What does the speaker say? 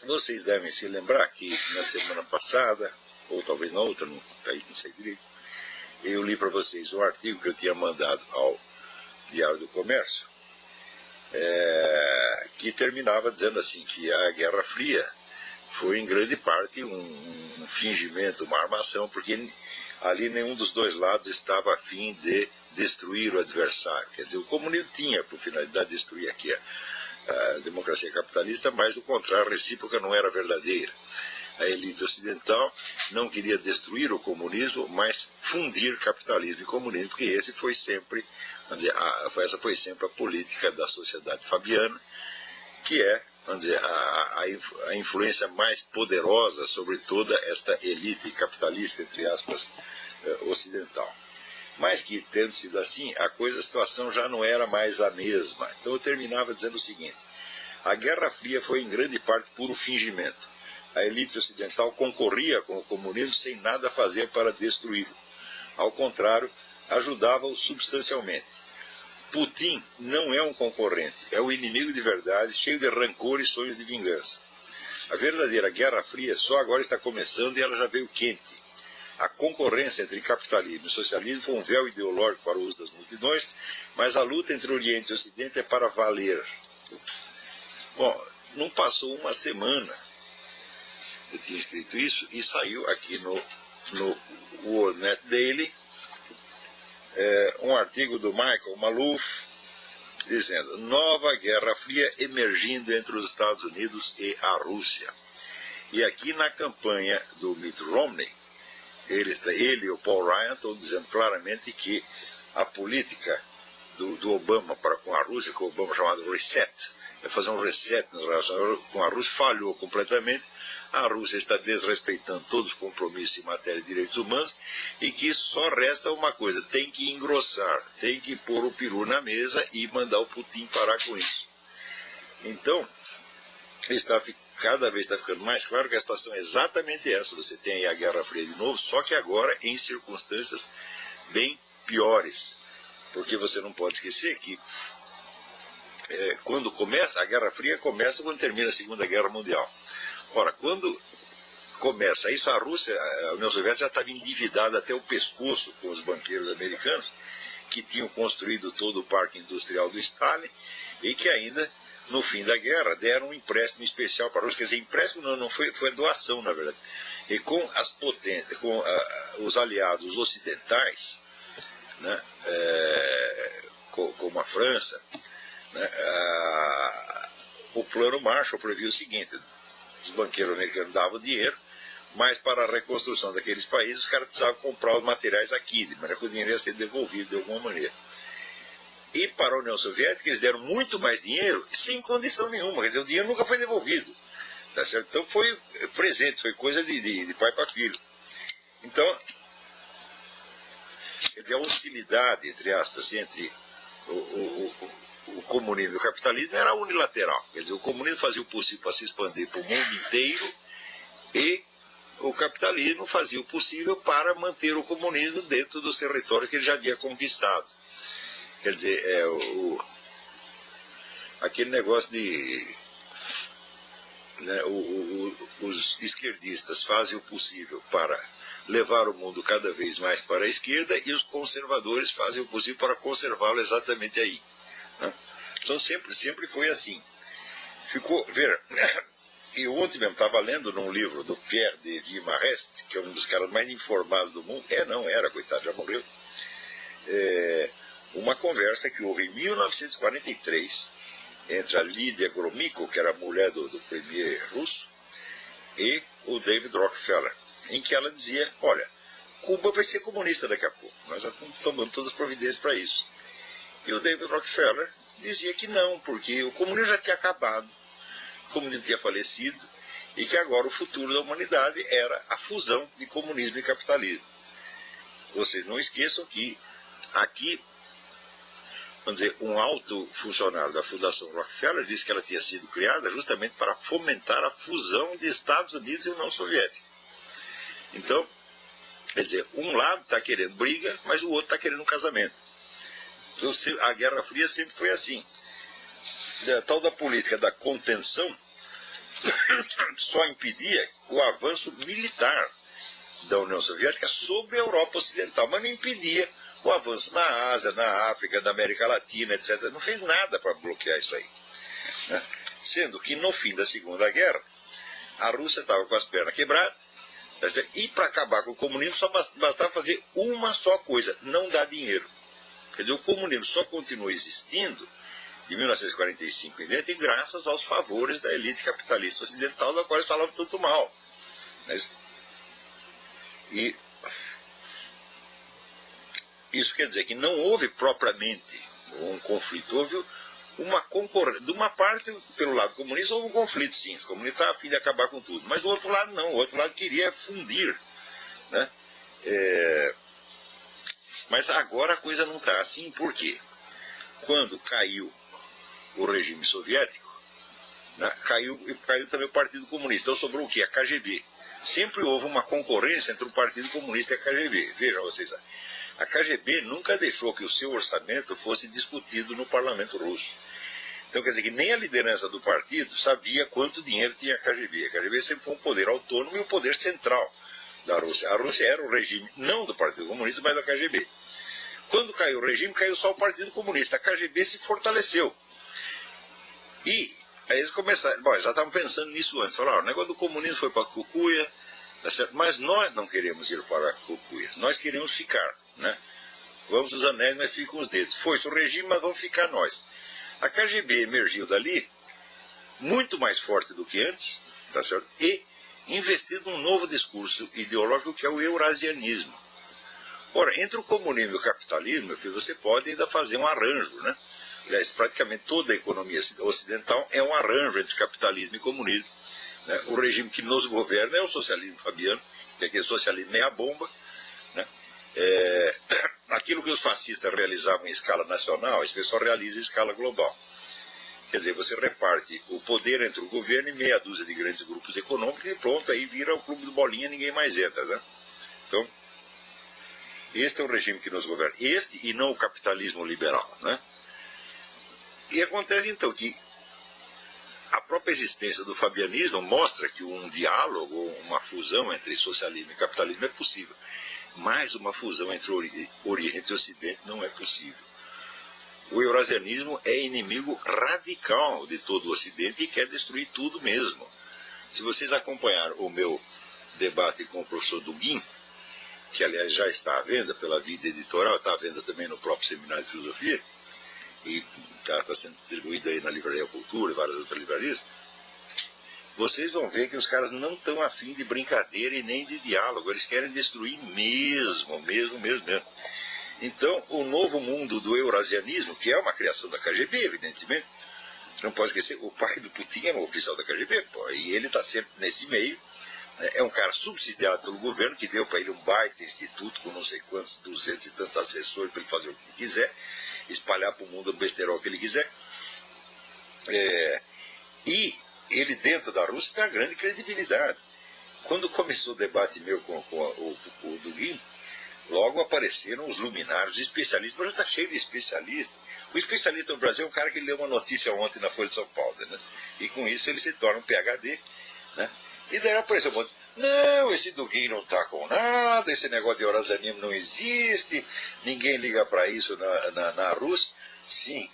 Vocês devem se lembrar que na semana passada, ou talvez na outra, não sei direito, eu li para vocês um artigo que eu tinha mandado ao Diário do Comércio, que terminava dizendo assim, que a Guerra Fria foi em grande parte um fingimento, uma armação, porque ali nenhum dos dois lados estava a fim de destruir o adversário. Quer dizer, o comunismo tinha por finalidade destruir aqui a democracia capitalista, mas o contrário, a recíproca não era verdadeira. A elite ocidental não queria destruir o comunismo, mas fundir capitalismo e comunismo, porque esse foi sempre, essa foi sempre a política da sociedade fabiana, que é, vamos dizer, a influência mais poderosa sobre toda esta elite capitalista, entre aspas, ocidental. Mas que, tendo sido assim, a situação já não era mais a mesma. Então eu terminava dizendo o seguinte: a Guerra Fria foi em grande parte puro fingimento. A elite ocidental concorria com o comunismo sem nada fazer para destruí-lo. Ao contrário, ajudava-o substancialmente. Putin não é um concorrente, é o inimigo de verdade, cheio de rancor e sonhos de vingança. A verdadeira Guerra Fria só agora está começando e ela já veio quente. A concorrência entre capitalismo e socialismo foi um véu ideológico para o uso das multidões, mas a luta entre Oriente e Ocidente é para valer. Bom, não passou uma semana, eu tinha escrito isso, e saiu aqui no World Net Daily um artigo do Michael Maloof, dizendo: nova Guerra Fria emergindo entre os Estados Unidos e a Rússia. E aqui na campanha do Mitt Romney, ele e o Paul Ryan estão dizendo claramente que a política do Obama para com a Rússia, que o Obama chamado reset, é fazer um reset nas relações com a Rússia, falhou completamente. A Rússia está desrespeitando todos os compromissos em matéria de direitos humanos e que só resta uma coisa: tem que engrossar, tem que pôr o peru na mesa e mandar o Putin parar com isso. Então, cada vez está ficando mais claro que a situação é exatamente essa. Você tem aí a Guerra Fria de novo, só que agora em circunstâncias bem piores. Porque você não pode esquecer que quando começa, a Guerra Fria começa quando termina a Segunda Guerra Mundial. Ora, quando começa isso, a Rússia, a União Soviética já estava endividada até o pescoço com os banqueiros americanos, que tinham construído todo o parque industrial do Stalin e que ainda, no fim da guerra, deram um empréstimo especial para a Rússia. Quer dizer, empréstimo não foi doação, na verdade. E com as potências, com os aliados ocidentais, né, como a França, né, o plano Marshall previa o seguinte: os banqueiros americanos davam dinheiro, mas para a reconstrução daqueles países os caras precisavam comprar os materiais aqui, de maneira que o dinheiro ia ser devolvido de alguma maneira. E para a União Soviética eles deram muito mais dinheiro sem condição nenhuma, quer dizer, o dinheiro nunca foi devolvido. Tá certo? Então foi presente, foi coisa de pai para filho. Então, quer dizer, a hostilidade, entre aspas, entre o comunismo e o capitalismo era unilateral. Quer dizer, o comunismo fazia o possível para se expandir para o mundo inteiro e o capitalismo fazia o possível para manter o comunismo dentro dos territórios que ele já havia conquistado. Quer dizer, aquele negócio de... né, os esquerdistas fazem o possível para levar o mundo cada vez mais para a esquerda e os conservadores fazem o possível para conservá-lo exatamente aí. Então sempre foi assim. E ontem mesmo estava lendo num livro do Pierre de Vimarest, que é um dos caras mais informados do mundo, era, coitado, já morreu, uma conversa que houve em 1943 entre a Lydia Gromyko, que era a mulher do premier russo, e o David Rockefeller, em que ela dizia: olha, Cuba vai ser comunista daqui a pouco, nós já estamos tomando todas as providências para isso. E o David Rockefeller dizia que não, porque o comunismo já tinha acabado, o comunismo tinha falecido, e que agora o futuro da humanidade era a fusão de comunismo e capitalismo. Vocês não esqueçam que aqui, vamos dizer, um alto funcionário da Fundação Rockefeller disse que ela tinha sido criada justamente para fomentar a fusão de Estados Unidos e União Soviética. Então, quer dizer, um lado está querendo briga, mas o outro está querendo um casamento. Então, a Guerra Fria sempre foi assim. a tal da política da contenção só impedia o avanço militar da União Soviética sobre a Europa Ocidental, mas não impedia o avanço na Ásia, na África, na América Latina, etc. Não fez nada para bloquear isso aí, né? Sendo que no fim da Segunda Guerra, a Rússia estava com as pernas quebradas, e para acabar com o comunismo só bastava fazer uma só coisa: não dar dinheiro. Quer dizer, o comunismo só continua existindo de 1945 em diante graças aos favores da elite capitalista ocidental, da qual eles falavam tanto mal. E isso quer dizer que não houve propriamente um conflito, houve uma concorrência. De uma parte, pelo lado comunista, houve um conflito, sim. Os comunistas estavam a fim de acabar com tudo. Mas do outro lado, não. O outro lado queria fundir, né? Mas agora a coisa não está assim. Por quê? Quando caiu o regime soviético, né, caiu também o Partido Comunista. Então sobrou o quê? A KGB. Sempre houve uma concorrência entre o Partido Comunista e a KGB. Vejam vocês, a KGB nunca deixou que o seu orçamento fosse discutido no parlamento russo. Então quer dizer que nem a liderança do partido sabia quanto dinheiro tinha a KGB. A KGB sempre foi um poder autônomo e um poder central da Rússia. A Rússia era o regime não do Partido Comunista, mas da KGB. Quando caiu o regime, caiu só o Partido Comunista. A KGB se fortaleceu. E aí eles começaram, bom, já estavam pensando nisso antes. Falaram, o negócio do comunismo foi para Cucuia, tá certo? Mas nós não queremos ir para Cucuia. Nós queremos ficar, né? Vamos os anéis, mas ficam os dedos. Foi-se o regime, mas vamos ficar nós. A KGB emergiu dali muito mais forte do que antes, tá certo? E investido num novo discurso ideológico que é o eurasianismo. Ora, entre o comunismo e o capitalismo, meu filho, você pode ainda fazer um arranjo, né? Aliás, praticamente toda a economia ocidental é um arranjo entre capitalismo e comunismo, né? O regime que nos governa é o socialismo fabiano, que é aquele socialismo meia-bomba, né? Aquilo que os fascistas realizavam em escala nacional, esse pessoal realiza em escala global. Quer dizer, você reparte o poder entre o governo e meia dúzia de grandes grupos econômicos e pronto, aí vira o clube do bolinha, ninguém mais entra, né? Então, este é o regime que nos governa. Este e não o capitalismo liberal, né? E acontece então que a própria existência do fabianismo mostra que um diálogo, uma fusão entre socialismo e capitalismo é possível. Mas uma fusão entre Oriente e Ocidente não é possível. O eurasianismo é inimigo radical de todo o Ocidente e quer destruir tudo mesmo. Se vocês acompanharam o meu debate com o professor Dugin, que aliás já está à venda pela Vida Editorial, está à venda também no próprio Seminário de Filosofia, e está sendo distribuído aí na Livraria Cultura e várias outras livrarias, vocês vão ver que os caras não estão afim de brincadeira e nem de diálogo, eles querem destruir mesmo. Então, o novo mundo do eurasianismo, que é uma criação da KGB, evidentemente, não pode esquecer, o pai do Putin é um oficial da KGB, pô, e ele está sempre nesse meio, né? É um cara subsidiado pelo governo, que deu para ele um baita instituto com não sei quantos, 200 e tantos assessores para ele fazer o que quiser, espalhar para o mundo o besterol que ele quiser. E ele dentro da Rússia tem uma grande credibilidade. Quando começou o debate meu com o Dugin, logo apareceram os luminários, os especialistas, mas já está cheio de especialistas. O especialista no Brasil é um cara que leu uma notícia ontem na Folha de São Paulo, né? E com isso ele se torna um PhD, né? E daí apareceu um monte, não, esse Dugin não está com nada, esse negócio de eurasianismo não existe, ninguém liga para isso na Rússia. Sim,